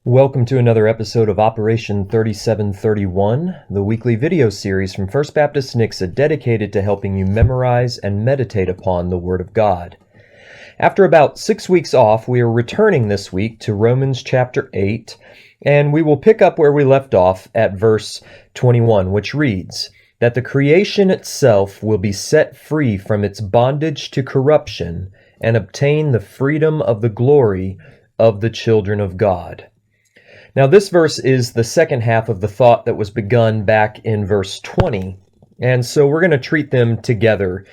Welcome to another episode of Operation 3731, the weekly video series from First Baptist Nixa dedicated to helping you memorize and meditate upon the Word of God. After about 6 weeks off, we are returning this week to Romans chapter 8, and we will pick up where we left off at verse 21, which reads, "That the creation itself will be set free from its bondage to corruption and obtain the freedom of the glory of the children of God." Now, this verse is the second half of the thought that was begun back in verse 20, and so we're going to treat them together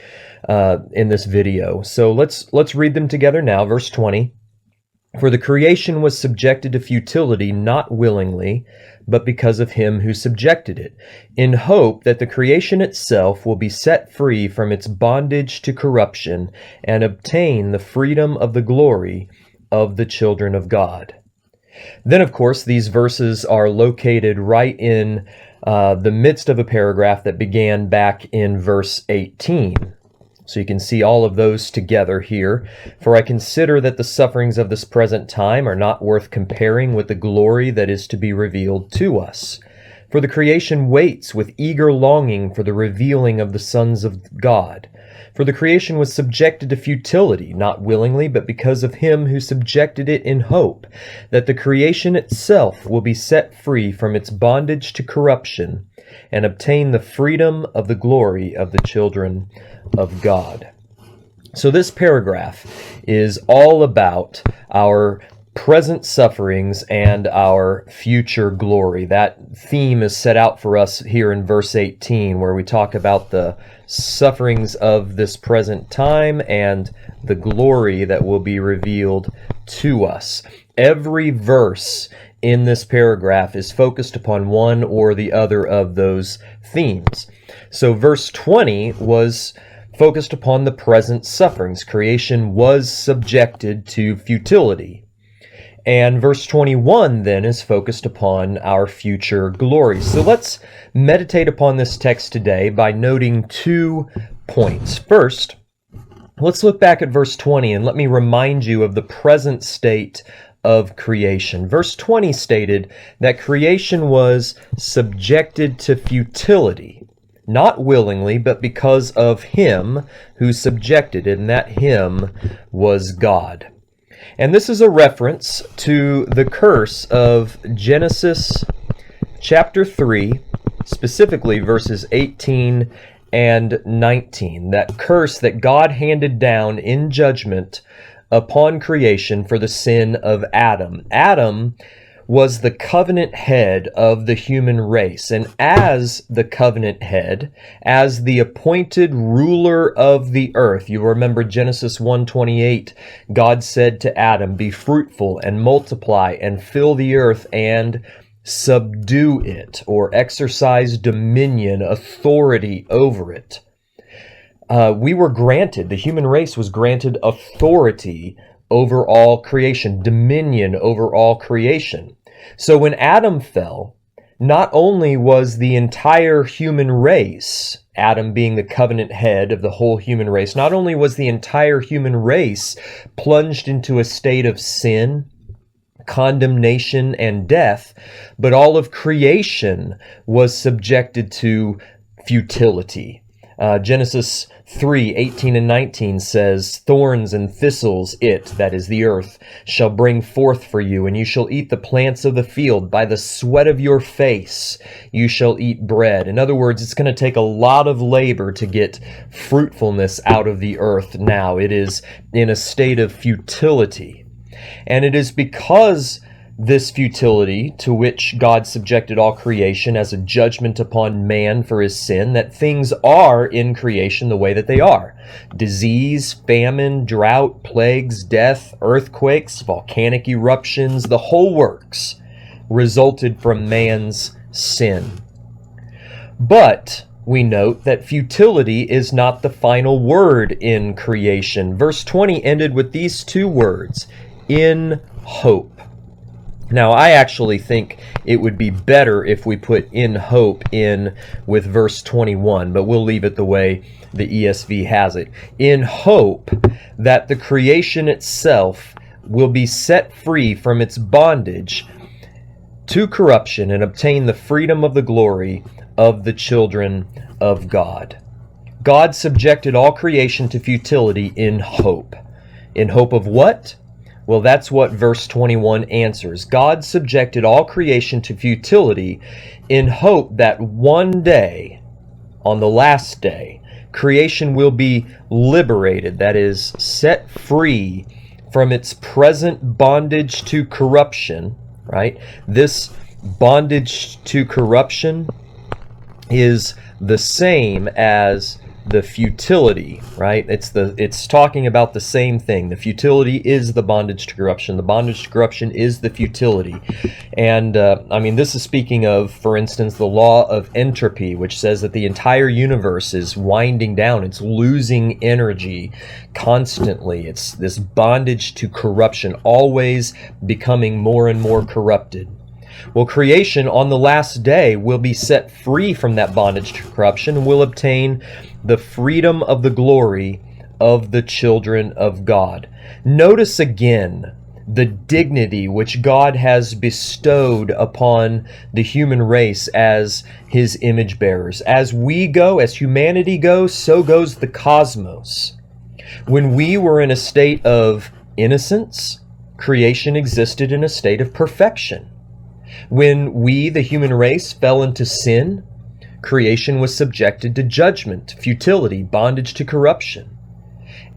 in this video. So let's read them together now. Verse 20, "For the creation was subjected to futility not willingly, but because of him who subjected it, in hope that the creation itself will be set free from its bondage to corruption and obtain the freedom of the glory of the children of God." Then, of course, these verses are located right in the midst of a paragraph that began back in verse 18. So you can see all of those together here. "For I consider that the sufferings of this present time are not worth comparing with the glory that is to be revealed to us. For the creation waits with eager longing for the revealing of the sons of God. For the creation was subjected to futility, not willingly, but because of him who subjected it in hope, that the creation itself will be set free from its bondage to corruption and obtain the freedom of the glory of the children of God." So this paragraph is all about our present sufferings and our future glory. That theme is set out for us here in verse 18, where we talk about the sufferings of this present time and the glory that will be revealed to us. Every verse in this paragraph is focused upon one or the other of those themes. So verse 20 was focused upon the present sufferings. Creation was subjected to futility. And verse 21 then is focused upon our future glory. So let's meditate upon this text today by noting 2 points. First, let's look back at verse 20 and let me remind you of the present state of creation. Verse 20 stated that creation was subjected to futility, not willingly, but because of him who subjected it, and that him was God. And this is a reference to the curse of Genesis chapter 3, specifically verses 18 and 19. That curse that God handed down in judgment upon creation for the sin of Adam. Adam was the covenant head of the human race. And as the covenant head, as the appointed ruler of the earth, you remember Genesis 1:28, God said to Adam, "Be fruitful and multiply and fill the earth and subdue it," or exercise dominion, authority over it. We were granted, the human race was granted authority over all creation, dominion over all creation. So when Adam fell, not only was the entire human race, Adam being the covenant head of the whole human race, not only was the entire human race plunged into a state of sin, condemnation, and death, but all of creation was subjected to futility. Genesis 3:18 and 19 says, "Thorns and thistles that is the earth, shall bring forth for you, and you shall eat the plants of the field. By the sweat of your face you shall eat bread." In other words, it's going to take a lot of labor to get fruitfulness out of the earth now. It is in a state of futility. And it is because this futility to which God subjected all creation as a judgment upon man for his sin, that things are in creation the way that they are. Disease, famine, drought, plagues, death, earthquakes, volcanic eruptions, the whole works resulted from man's sin. But we note that futility is not the final word in creation. Verse 20 ended with these 2 words, "in hope." Now, I actually think it would be better if we put "in hope" in with verse 21, but we'll leave it the way the ESV has it. "In hope that the creation itself will be set free from its bondage to corruption and obtain the freedom of the glory of the children of God. God subjected all creation to futility in hope. In hope of what? Well, that's what verse 21 answers. God subjected all creation to futility in hope that one day, on the last day, creation will be liberated, that is, set free from its present bondage to corruption, right? This bondage to corruption is the same as the futility, right? It's talking about the same thing. The futility is the bondage to corruption. The bondage to corruption is the futility. And this is speaking of, for instance, the law of entropy, which says that the entire universe is winding down. It's losing energy constantly. It's this bondage to corruption, always becoming more and more corrupted. Well, creation on the last day will be set free from that bondage to corruption and will obtain the freedom of the glory of the children of God. Notice again the dignity which God has bestowed upon the human race as his image bearers. As we go, as humanity goes, so goes the cosmos. When we were in a state of innocence, creation existed in a state of perfection. When we, the human race, fell into sin, creation was subjected to judgment, futility, bondage to corruption.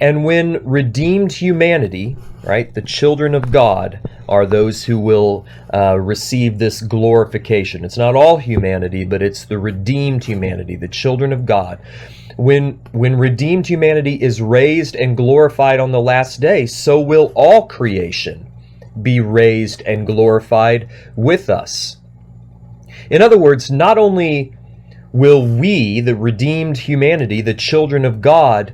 And when redeemed humanity, right, the children of God are those who will receive this glorification. It's not all humanity, but it's the redeemed humanity, the children of God. When redeemed humanity is raised and glorified on the last day, so will all creation be raised and glorified with us. In other words, not only will we, the redeemed humanity, the children of God,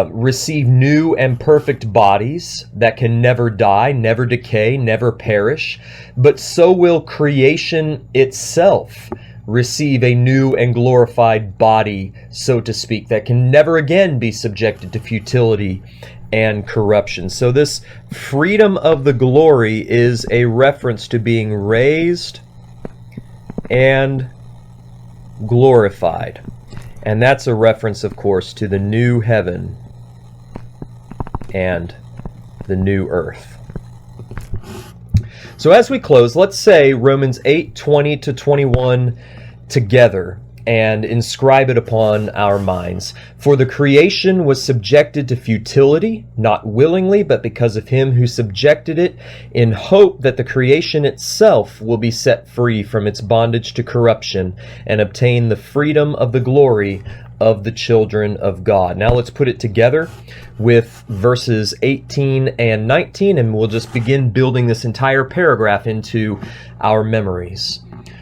receive new and perfect bodies that can never die, never decay, never perish, but so will creation itself receive a new and glorified body, so to speak, that can never again be subjected to futility and corruption. So this freedom of the glory is a reference to being raised and glorified. And that's a reference, of course, to the new heaven and the new earth. So as we close, let's say Romans 8:20-21 together and inscribe it upon our minds. For the creation was subjected to futility, not willingly, but because of him who subjected it, in hope that the creation itself will be set free from its bondage to corruption and obtain the freedom of the glory of the children of God. Now let's put it together with verses 18 and 19, and we'll just begin building this entire paragraph into our memories.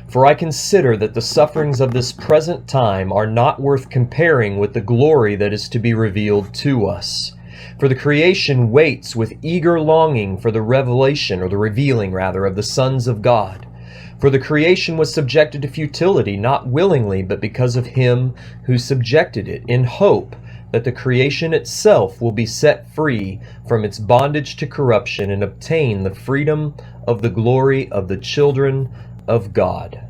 For I consider that the sufferings of this present time are not worth comparing with the glory that is to be revealed to us. For the creation waits with eager longing for the revelation, or the revealing rather, of the sons of God. For the creation was subjected to futility, not willingly, but because of him who subjected it, in hope that the creation itself will be set free from its bondage to corruption and obtain the freedom of the glory of the children of God.